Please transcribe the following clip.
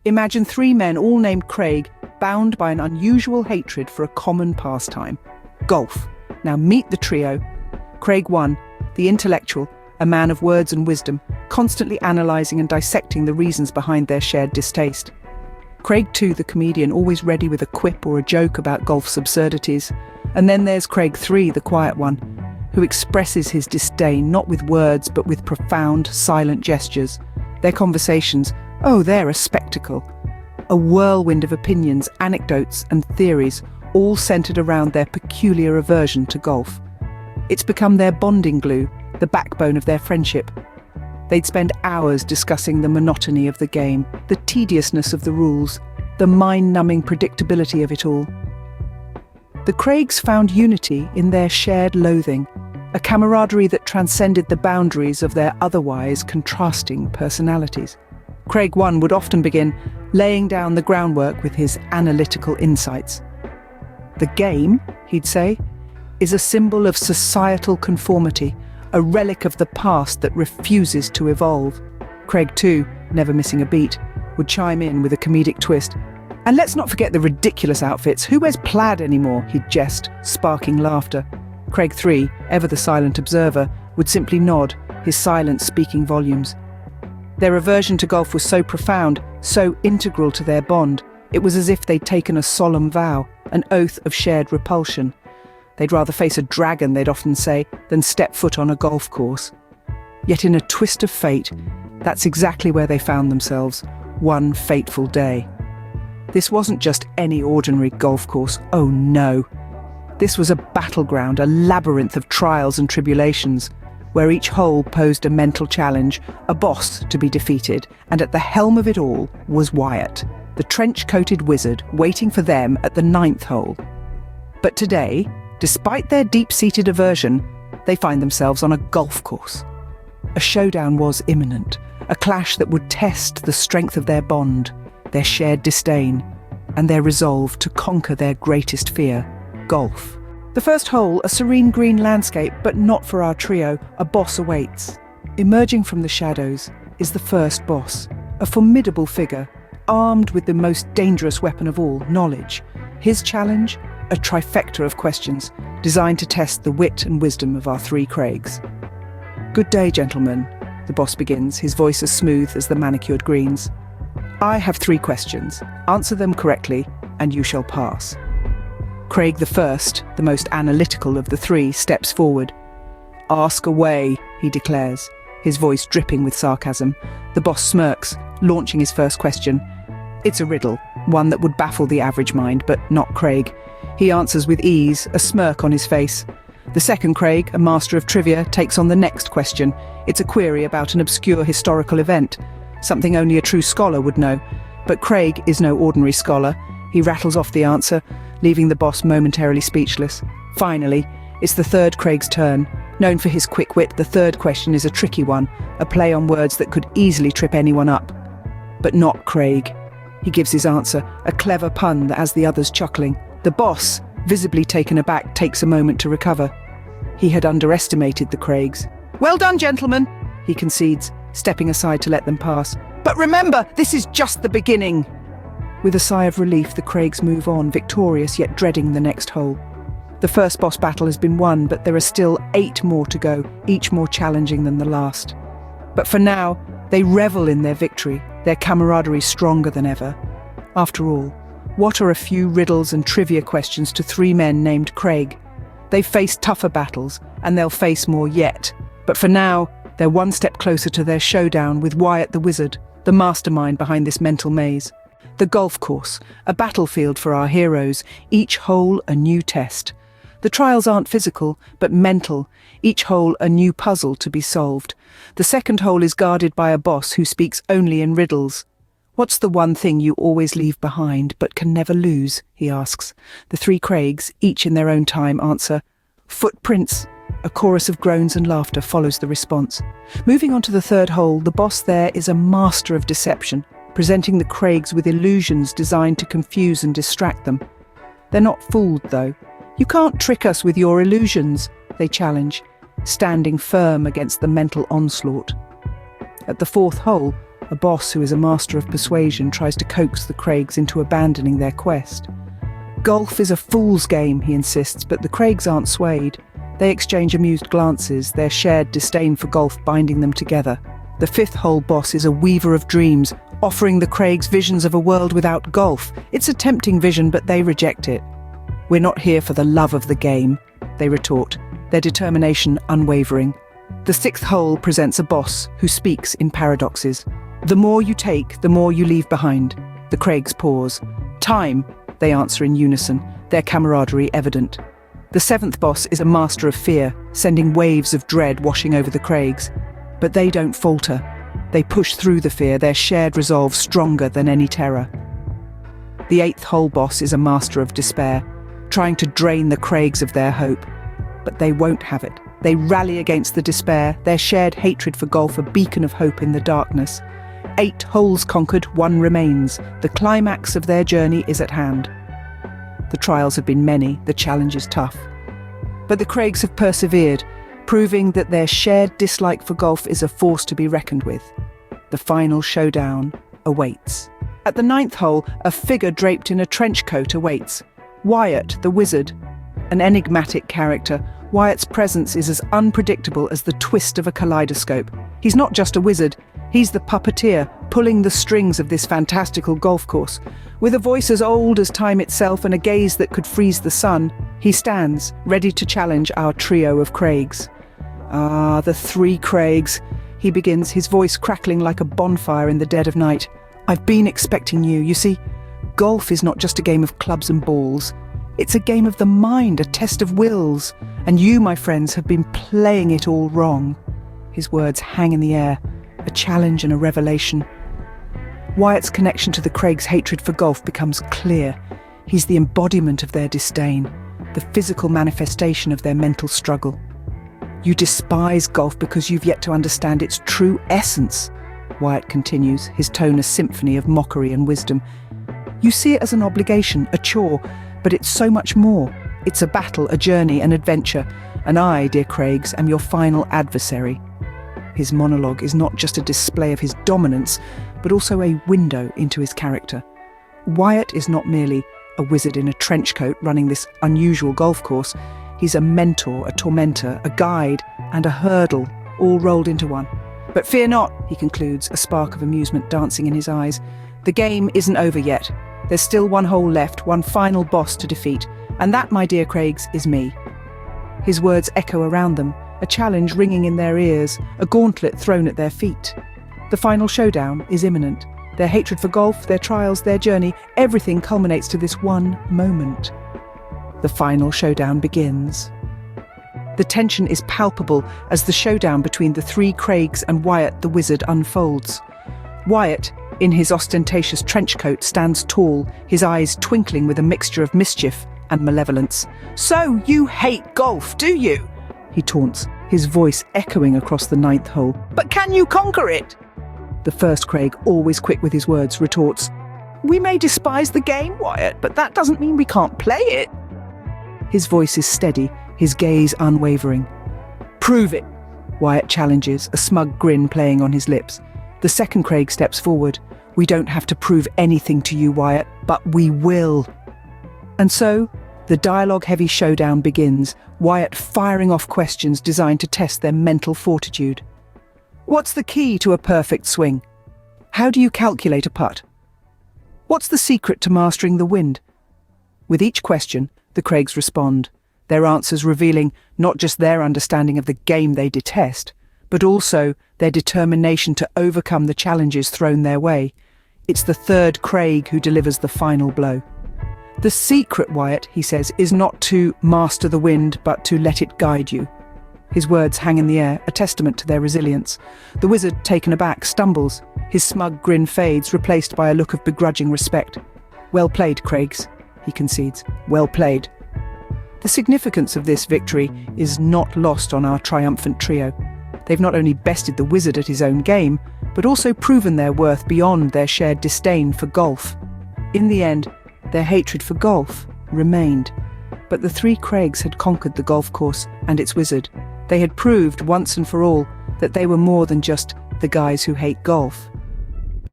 Imagine three men, all named Craig, bound by an unusual hatred for a common pastime: golf. Now meet the trio. Craig 1, the intellectual, a man of words and wisdom, constantly analysing and dissecting the reasons behind their shared distaste. Craig 2, the comedian, always ready with a quip or a joke about golf's absurdities. And then there's Craig 3, the quiet one, who expresses his disdain not with words but with profound, silent gestures. Their conversations, oh, they're a spectacle. A whirlwind of opinions, anecdotes and theories, all centred around their peculiar aversion to golf. It's become their bonding glue, the backbone of their friendship. They'd spend hours discussing the monotony of the game, the tediousness of the rules, the mind-numbing predictability of it all. The Craigs found unity in their shared loathing, a camaraderie that transcended the boundaries of their otherwise contrasting personalities. Craig 1 would often begin laying down the groundwork with his analytical insights. The game, he'd say, is a symbol of societal conformity, a relic of the past that refuses to evolve. Craig 2, never missing a beat, would chime in with a comedic twist. And let's not forget the ridiculous outfits. Who wears plaid anymore? He'd jest, sparking laughter. Craig 3, ever the silent observer, would simply nod, his silence speaking volumes. Their aversion to golf was so profound, so integral to their bond, it was as if they'd taken a solemn vow, an oath of shared repulsion. They'd rather face a dragon, they'd often say, than step foot on a golf course. Yet in a twist of fate, that's exactly where they found themselves, one fateful day. This wasn't just any ordinary golf course, oh no. This was a battleground, a labyrinth of trials and tribulations, where each hole posed a mental challenge, a boss to be defeated, and at the helm of it all was Wyatt, the trench-coated wizard waiting for them at the 9th hole. But today, despite their deep-seated aversion, they find themselves on a golf course. A showdown was imminent, a clash that would test the strength of their bond, their shared disdain, and their resolve to conquer their greatest fear, golf. The first hole, a serene green landscape, but not for our trio, a boss awaits. Emerging from the shadows is the first boss, a formidable figure, armed with the most dangerous weapon of all, knowledge. His challenge? A trifecta of questions, designed to test the wit and wisdom of our three Craigs. "Good day, gentlemen," the boss begins, his voice as smooth as the manicured greens. "I have 3 questions. Answer them correctly, and you shall pass." Craig the first, the most analytical of the 3, steps forward. "Ask away," he declares, his voice dripping with sarcasm. The boss smirks, launching his first question. It's a riddle, one that would baffle the average mind, but not Craig. He answers with ease, a smirk on his face. The second Craig, a master of trivia, takes on the next question. It's a query about an obscure historical event, something only a true scholar would know. But Craig is no ordinary scholar. He rattles off the answer, leaving the boss momentarily speechless. Finally, it's the third Craig's turn. Known for his quick wit, the third question is a tricky one, a play on words that could easily trip anyone up. But not Craig. He gives his answer, a clever pun that has the others chuckling. The boss, visibly taken aback, takes a moment to recover. He had underestimated the Craigs. "Well done, gentlemen," he concedes, stepping aside to let them pass. "But remember, this is just the beginning." With a sigh of relief, the Craigs move on, victorious yet dreading the next hole. The first boss battle has been won, but there are still 8 more to go, each more challenging than the last. But for now, they revel in their victory, their camaraderie stronger than ever. After all, what are a few riddles and trivia questions to 3 men named Craig? They've faced tougher battles, and they'll face more yet. But for now, they're one step closer to their showdown with Wyatt the Wizard, the mastermind behind this mental maze. The golf course, a battlefield for our heroes, each hole a new test. The trials aren't physical, but mental, each hole a new puzzle to be solved. The second hole is guarded by a boss who speaks only in riddles. "What's the one thing you always leave behind, but can never lose?" he asks. The 3 Craigs, each in their own time, answer, "Footprints." A chorus of groans and laughter follows the response. Moving on to the third hole, the boss there is a master of deception, presenting the Craigs with illusions designed to confuse and distract them. They're not fooled, though. "You can't trick us with your illusions," they challenge, standing firm against the mental onslaught. At the 4th hole, A boss who is a master of persuasion tries to coax the Craigs into abandoning their quest. Golf is a fool's game, he insists, but the Craigs aren't swayed. They exchange amused glances, their shared disdain for golf binding them together. The fifth hole boss is a weaver of dreams, offering the Craigs visions of a world without golf. It's a tempting vision, but they reject it. "We're not here for the love of the game," they retort, their determination unwavering. The sixth hole presents a boss who speaks in paradoxes. "The more you take, the more you leave behind." The Craigs pause. "Time," they answer in unison, their camaraderie evident. The seventh boss is a master of fear, sending waves of dread washing over the Craigs. But they don't falter. They push through the fear, their shared resolve stronger than any terror. The eighth hole boss is a master of despair, trying to drain the Craigs of their hope. But they won't have it. They rally against the despair, their shared hatred for golf a beacon of hope in the darkness. 8 holes conquered, 1 remains. The climax of their journey is at hand. The trials have been many, the challenge is tough. But the Craigs have persevered, proving that their shared dislike for golf is a force to be reckoned with. The final showdown awaits. At the 9th hole, a figure draped in a trench coat awaits. Wyatt, the wizard. An enigmatic character, Wyatt's presence is as unpredictable as the twist of a kaleidoscope. He's not just a wizard, he's the puppeteer, pulling the strings of this fantastical golf course. With a voice as old as time itself and a gaze that could freeze the sun, he stands, ready to challenge our trio of Craigs. "Ah, the 3 Craigs," he begins, his voice crackling like a bonfire in the dead of night. "I've been expecting you. You see, golf is not just a game of clubs and balls. It's a game of the mind, a test of wills. And you, my friends, have been playing it all wrong." His words hang in the air, a challenge and a revelation. Wyatt's connection to the Craigs' hatred for golf becomes clear. He's the embodiment of their disdain, the physical manifestation of their mental struggle. "You despise golf because you've yet to understand its true essence," Wyatt continues, his tone a symphony of mockery and wisdom. "You see it as an obligation, a chore, but it's so much more. It's a battle, a journey, an adventure. And I, dear Craigs, am your final adversary." His monologue is not just a display of his dominance, but also a window into his character. Wyatt is not merely a wizard in a trench coat running this unusual golf course. He's a mentor, a tormentor, a guide, and a hurdle, all rolled into one. "But fear not," he concludes, a spark of amusement dancing in his eyes. "The game isn't over yet. There's still 1 hole left, 1 final boss to defeat. And that, my dear Craigs, is me." His words echo around them, a challenge ringing in their ears, a gauntlet thrown at their feet. The final showdown is imminent. Their hatred for golf, their trials, their journey, everything culminates to this one moment. The final showdown begins. The tension is palpable as the showdown between the 3 Craigs and Wyatt the wizard unfolds. Wyatt, in his ostentatious trench coat, stands tall, his eyes twinkling with a mixture of mischief and malevolence. "So you hate golf, do you?" he taunts, his voice echoing across the 9th hole. "But can you conquer it?" The first Craig, always quick with his words, retorts, "We may despise the game, Wyatt, but that doesn't mean we can't play it." His voice is steady, his gaze unwavering. "Prove it," Wyatt challenges, a smug grin playing on his lips. The second Craig steps forward. "We don't have to prove anything to you, Wyatt, but we will." And so, the dialogue-heavy showdown begins, Wyatt firing off questions designed to test their mental fortitude. What's the key to a perfect swing? How do you calculate a putt? What's the secret to mastering the wind? With each question, the Craigs respond, their answers revealing not just their understanding of the game they detest, but also their determination to overcome the challenges thrown their way. It's the third Craig who delivers the final blow. "The secret, Wyatt," he says, "is not to master the wind, but to let it guide you." His words hang in the air, a testament to their resilience. The wizard, taken aback, stumbles. His smug grin fades, replaced by a look of begrudging respect. "Well played, Craigs," he concedes. "Well played." The significance of this victory is not lost on our triumphant trio. They've not only bested the wizard at his own game, but also proven their worth beyond their shared disdain for golf. In the end, their hatred for golf remained. But the 3 Craigs had conquered the golf course and its wizard. They had proved once and for all that they were more than just the guys who hate golf.